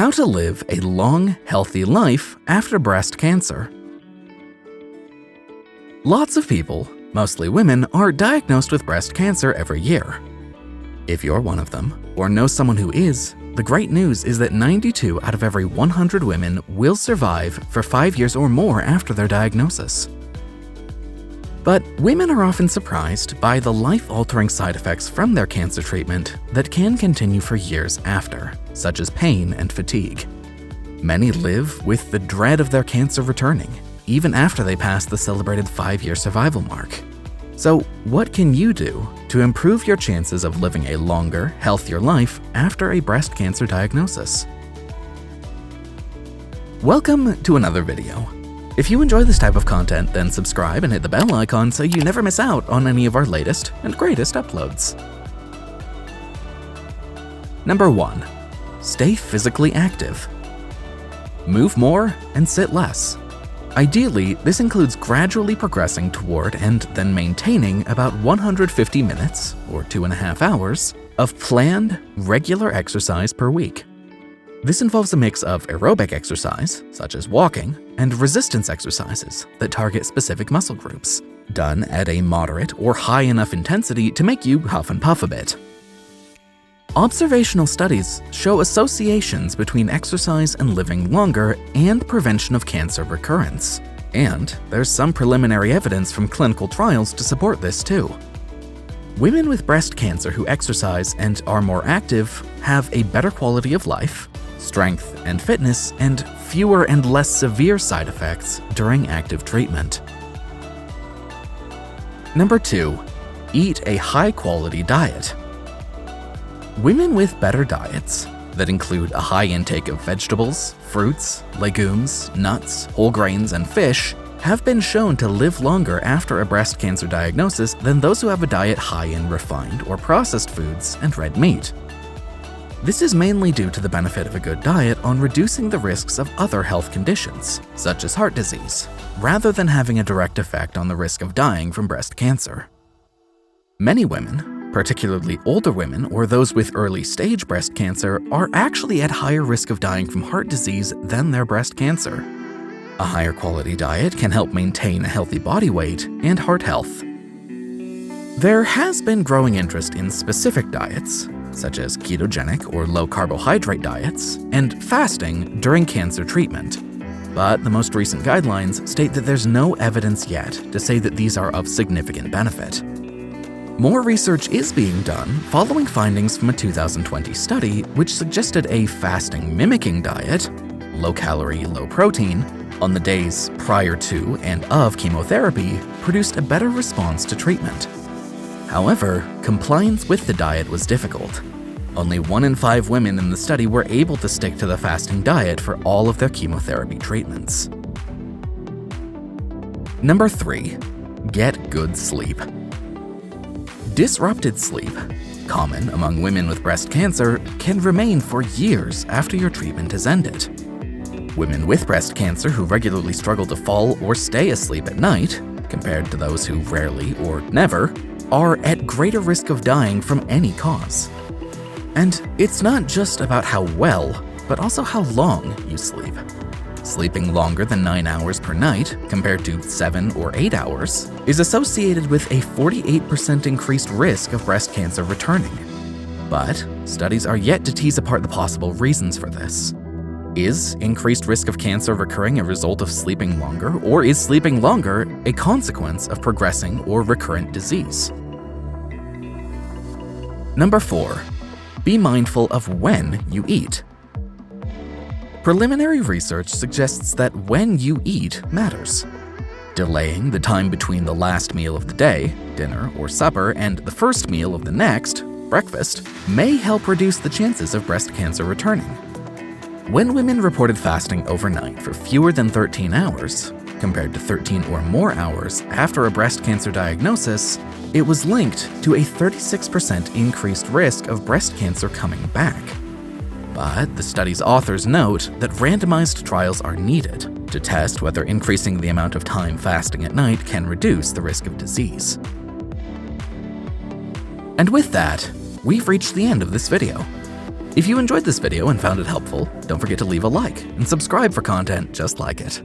How to live a long, healthy life after breast cancer. Lots of people, mostly women, are diagnosed with breast cancer every year. If you're one of them, or know someone who is, the great news is that 92 out of every 100 women will survive for 5 years or more after their diagnosis. But women are often surprised by the life-altering side effects from their cancer treatment that can continue for years after, such as pain and fatigue. Many live with the dread of their cancer returning, even after they pass the celebrated 5-year survival mark. So, what can you do to improve your chances of living a longer, healthier life after a breast cancer diagnosis? Welcome to another video. If you enjoy this type of content, then subscribe and hit the bell icon so you never miss out on any of our latest and greatest uploads. Number 1. Stay physically active. Move more and sit less. Ideally, this includes gradually progressing toward and then maintaining about 150 minutes, or 2.5 hours, of planned, regular exercise per week. This involves a mix of aerobic exercise, such as walking, and resistance exercises that target specific muscle groups, done at a moderate or high enough intensity to make you huff and puff a bit. Observational studies show associations between exercise and living longer and prevention of cancer recurrence. And there's some preliminary evidence from clinical trials to support this too. Women with breast cancer who exercise and are more active have a better quality of life, strength and fitness, and fewer and less severe side effects during active treatment. Number 2. Eat a high-quality diet. Women with better diets that include a high intake of vegetables, fruits, legumes, nuts, whole grains, and fish have been shown to live longer after a breast cancer diagnosis than those who have a diet high in refined or processed foods and red meat. This is mainly due to the benefit of a good diet on reducing the risks of other health conditions, such as heart disease, rather than having a direct effect on the risk of dying from breast cancer. Many women, particularly older women or those with early-stage breast cancer, are actually at higher risk of dying from heart disease than their breast cancer. A higher quality diet can help maintain a healthy body weight and heart health. There has been growing interest in specific diets, such as ketogenic or low-carbohydrate diets, and fasting during cancer treatment. But the most recent guidelines state that there's no evidence yet to say that these are of significant benefit. More research is being done following findings from a 2020 study which suggested a fasting-mimicking diet, low-calorie, low-protein, on the days prior to and of chemotherapy produced a better response to treatment. However, compliance with the diet was difficult. Only 1 in 5 women in the study were able to stick to the fasting diet for all of their chemotherapy treatments. Number 3. Get good sleep. Disrupted sleep, common among women with breast cancer, can remain for years after your treatment has ended. Women with breast cancer who regularly struggle to fall or stay asleep at night, compared to those who rarely or never, are at greater risk of dying from any cause. And it's not just about how well, but also how long you sleep. Sleeping longer than 9 hours per night, compared to 7 or 8 hours, is associated with a 48% increased risk of breast cancer returning. But studies are yet to tease apart the possible reasons for this. Is increased risk of cancer recurring a result of sleeping longer, or is sleeping longer a consequence of progressing or recurrent disease? Number 4. Be mindful of when you eat. Preliminary research suggests that when you eat matters. Delaying the time between the last meal of the day, dinner or supper, and the first meal of the next, breakfast, may help reduce the chances of breast cancer returning. When women reported fasting overnight for fewer than 13 hours, compared to 13 or more hours after a breast cancer diagnosis, it was linked to a 36% increased risk of breast cancer coming back. But the study's authors note that randomized trials are needed to test whether increasing the amount of time fasting at night can reduce the risk of disease. And with that, we've reached the end of this video. If you enjoyed this video and found it helpful, don't forget to leave a like and subscribe for content just like it.